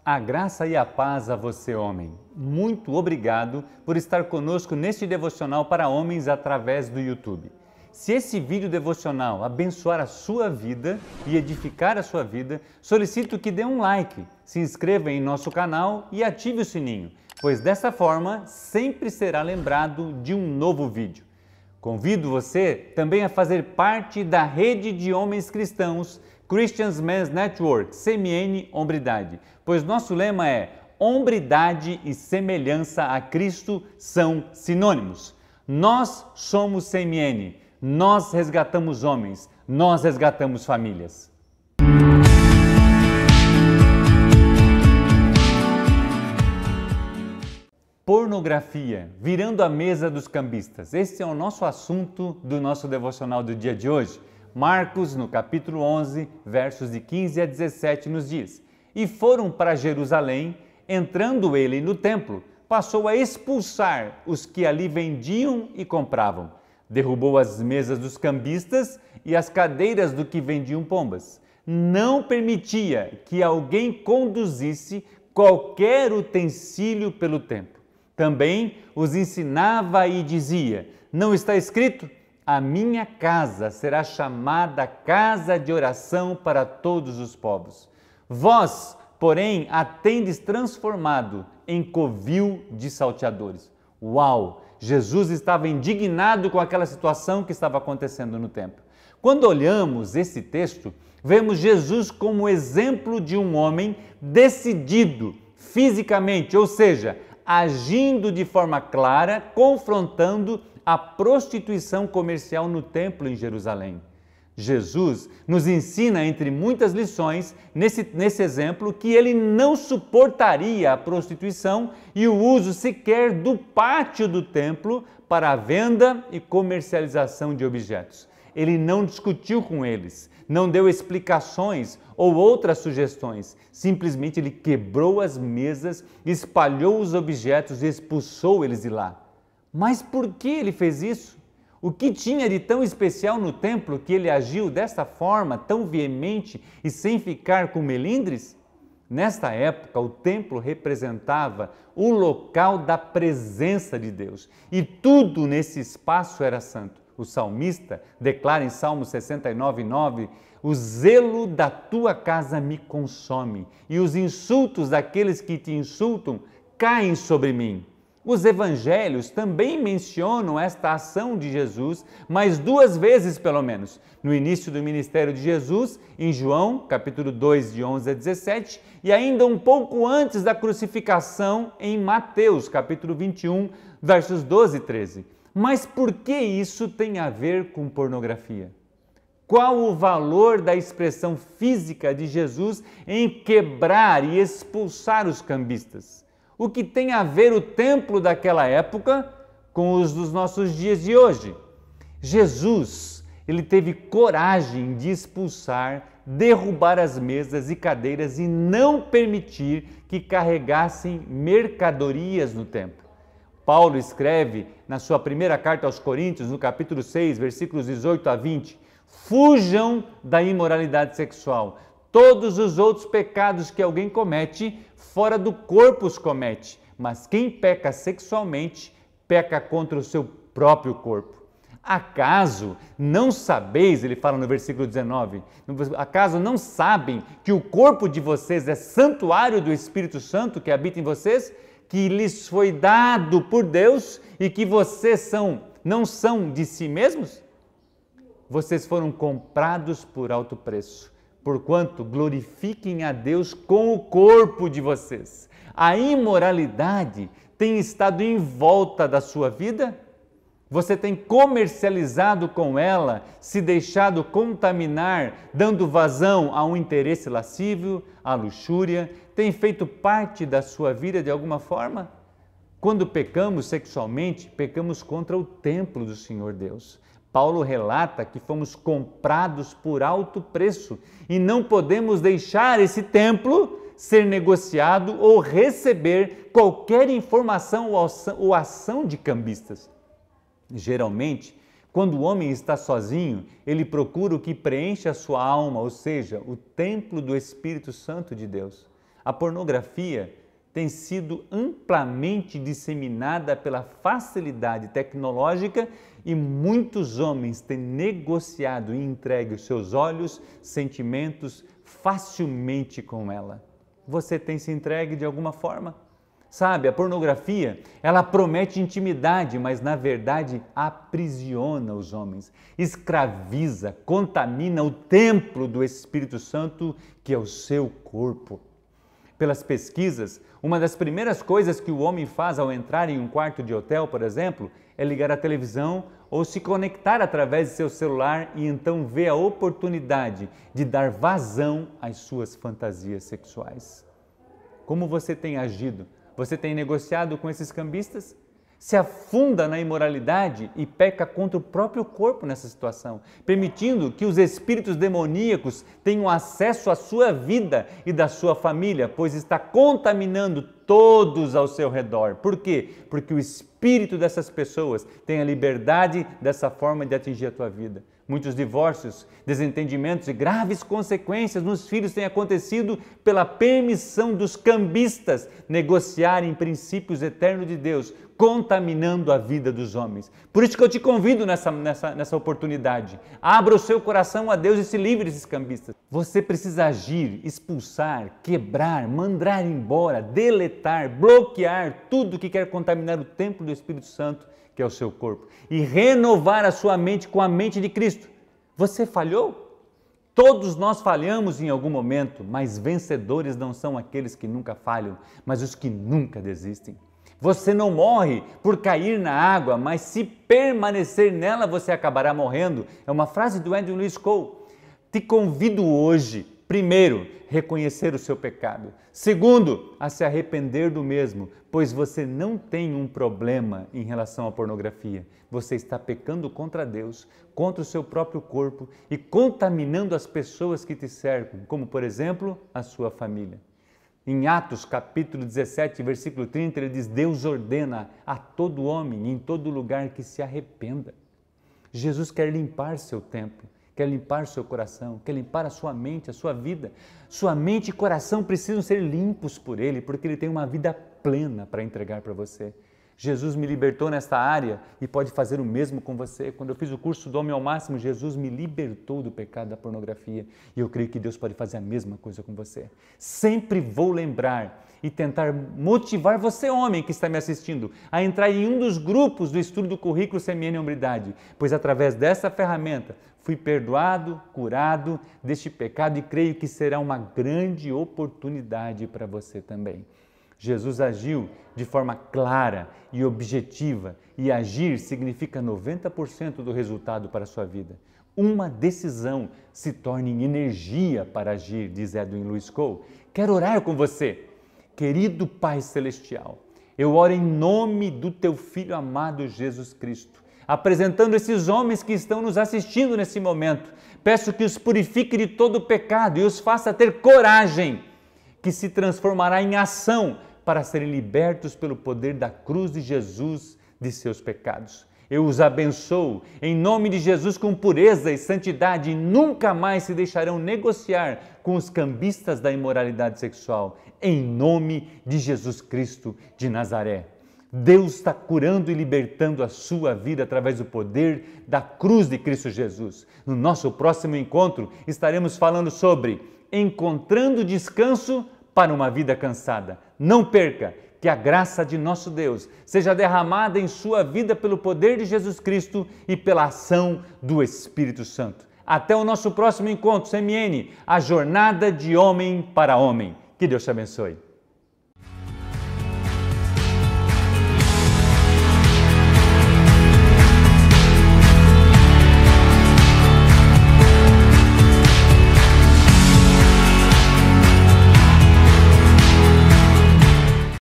A graça e a paz a você, homem. Muito obrigado por estar conosco neste devocional para homens através do YouTube. Se esse vídeo devocional abençoar a sua vida e edificar a sua vida, solicito que dê um like, se inscreva em nosso canal e ative o sininho, pois dessa forma sempre será lembrado de um novo vídeo. Convido você também a fazer parte da rede de homens cristãos Christian Men's Network, CMN Hombridade, pois nosso lema é Hombridade e semelhança a Cristo são sinônimos. Nós somos CMN, nós resgatamos homens, nós resgatamos famílias. Pornografia, virando a mesa dos cambistas. Esse é o nosso assunto do nosso devocional do dia de hoje. Marcos, no capítulo 11, versos de 15 a 17, nos diz: E foram para Jerusalém, entrando ele no templo, passou a expulsar os que ali vendiam e compravam. Derrubou as mesas dos cambistas e as cadeiras do que vendiam pombas. Não permitia que alguém conduzisse qualquer utensílio pelo templo. Também os ensinava e dizia: Não está escrito? A minha casa será chamada casa de oração para todos os povos. Vós, porém, a tendes transformado em covil de salteadores. Uau! Jesus estava indignado com aquela situação que estava acontecendo no templo. Quando olhamos esse texto, vemos Jesus como exemplo de um homem decidido fisicamente, ou seja, agindo de forma clara, confrontando a prostituição comercial no templo em Jerusalém. Jesus nos ensina, entre muitas lições, nesse exemplo, que ele não suportaria a prostituição e o uso sequer do pátio do templo para a venda e comercialização de objetos. Ele não discutiu com eles, não deu explicações ou outras sugestões. Simplesmente ele quebrou as mesas, espalhou os objetos e expulsou eles de lá. Mas por que ele fez isso? O que tinha de tão especial no templo que ele agiu desta forma, tão veemente e sem ficar com melindres? Nesta época, o templo representava o local da presença de Deus e tudo nesse espaço era santo. O salmista declara em Salmo 69:9: O zelo da tua casa me consome e os insultos daqueles que te insultam caem sobre mim. Os evangelhos também mencionam esta ação de Jesus, mas 2 vezes pelo menos. No início do ministério de Jesus, em João, capítulo 2, de 11 a 17, e ainda um pouco antes da crucificação, em Mateus, capítulo 21, versos 12 e 13. Mas por que isso tem a ver com pornografia? Qual o valor da expressão física de Jesus em quebrar e expulsar os cambistas? O que tem a ver o templo daquela época com os dos nossos dias de hoje? Jesus, ele teve coragem de expulsar, derrubar as mesas e cadeiras e não permitir que carregassem mercadorias no templo. Paulo escreve na sua primeira carta aos Coríntios, no capítulo 6, versículos 18 a 20, fujam da imoralidade sexual. Todos os outros pecados que alguém comete, fora do corpo os comete, mas quem peca sexualmente, peca contra o seu próprio corpo. Acaso não sabeis, ele fala no versículo 19, acaso não sabem que o corpo de vocês é santuário do Espírito Santo que habita em vocês, que lhes foi dado por Deus e que vocês não são de si mesmos? Vocês foram comprados por alto preço. Porquanto glorifiquem a Deus com o corpo de vocês. A imoralidade tem estado em volta da sua vida? Você tem comercializado com ela, se deixado contaminar, dando vazão a um interesse lascivo, à luxúria? Tem feito parte da sua vida de alguma forma? Quando pecamos sexualmente, pecamos contra o templo do Senhor Deus. Paulo relata que fomos comprados por alto preço e não podemos deixar esse templo ser negociado ou receber qualquer informação ou ação de cambistas. Geralmente, quando o homem está sozinho, ele procura o que preenche a sua alma, ou seja, o templo do Espírito Santo de Deus. A pornografia tem sido amplamente disseminada pela facilidade tecnológica e muitos homens têm negociado e entregue os seus olhos, sentimentos facilmente com ela. Você tem se entregue de alguma forma? Sabe, a pornografia, ela promete intimidade, mas na verdade aprisiona os homens, escraviza, contamina o templo do Espírito Santo, que é o seu corpo. Pelas pesquisas, uma das primeiras coisas que o homem faz ao entrar em um quarto de hotel, por exemplo, é ligar a televisão ou se conectar através de seu celular e então ver a oportunidade de dar vazão às suas fantasias sexuais. Como você tem agido? Você tem negociado com esses cambistas? Se afunda na imoralidade e peca contra o próprio corpo nessa situação, permitindo que os espíritos demoníacos tenham acesso à sua vida e da sua família, pois está contaminando todos ao seu redor. Por quê? Porque o espírito dessas pessoas tem a liberdade dessa forma de atingir a tua vida. Muitos divórcios, desentendimentos e graves consequências nos filhos têm acontecido pela permissão dos cambistas negociarem princípios eternos de Deus, contaminando a vida dos homens. Por isso que eu te convido nessa oportunidade. Abra o seu coração a Deus e se livre desses cambistas. Você precisa agir, expulsar, quebrar, mandar embora, deletar, bloquear tudo que quer contaminar o templo do Espírito Santo, que é o seu corpo, e renovar a sua mente com a mente de Cristo. Você falhou? Todos nós falhamos em algum momento, mas vencedores não são aqueles que nunca falham, mas os que nunca desistem. Você não morre por cair na água, mas se permanecer nela, você acabará morrendo. É uma frase do Edwin Lewis Cole. Te convido hoje, primeiro, reconhecer o seu pecado. Segundo, a se arrepender do mesmo, pois você não tem um problema em relação à pornografia. Você está pecando contra Deus, contra o seu próprio corpo e contaminando as pessoas que te cercam, como, por exemplo, a sua família. Em Atos, capítulo 17, versículo 30, ele diz: Deus ordena a todo homem, em todo lugar, que se arrependa. Jesus quer limpar seu templo, quer limpar seu coração, quer limpar a sua mente, a sua vida. Sua mente e coração precisam ser limpos por Ele, porque Ele tem uma vida plena para entregar para você. Jesus me libertou nesta área e pode fazer o mesmo com você. Quando eu fiz o curso do Homem ao Máximo, Jesus me libertou do pecado da pornografia e eu creio que Deus pode fazer a mesma coisa com você. Sempre vou lembrar e tentar motivar você, homem que está me assistindo, a entrar em um dos grupos do estudo do currículo CMN Hombridade, pois através dessa ferramenta fui perdoado, curado deste pecado e creio que será uma grande oportunidade para você também. Jesus agiu de forma clara e objetiva, e agir significa 90% do resultado para a sua vida. Uma decisão se torna em energia para agir, diz Edwin Lewis Cole. Quero orar com você. Querido Pai Celestial, eu oro em nome do Teu Filho amado Jesus Cristo, apresentando esses homens que estão nos assistindo nesse momento. Peço que os purifique de todo o pecado e os faça ter coragem, que se transformará em ação para serem libertos pelo poder da cruz de Jesus de seus pecados. Eu os abençoo em nome de Jesus com pureza e santidade e nunca mais se deixarão negociar com os cambistas da imoralidade sexual, em nome de Jesus Cristo de Nazaré. Deus está curando e libertando a sua vida através do poder da cruz de Cristo Jesus. No nosso próximo encontro estaremos falando sobre encontrando descanso para uma vida cansada. Não perca! Que a graça de nosso Deus seja derramada em sua vida pelo poder de Jesus Cristo e pela ação do Espírito Santo. Até o nosso próximo encontro, CMN, a jornada de homem para homem. Que Deus te abençoe.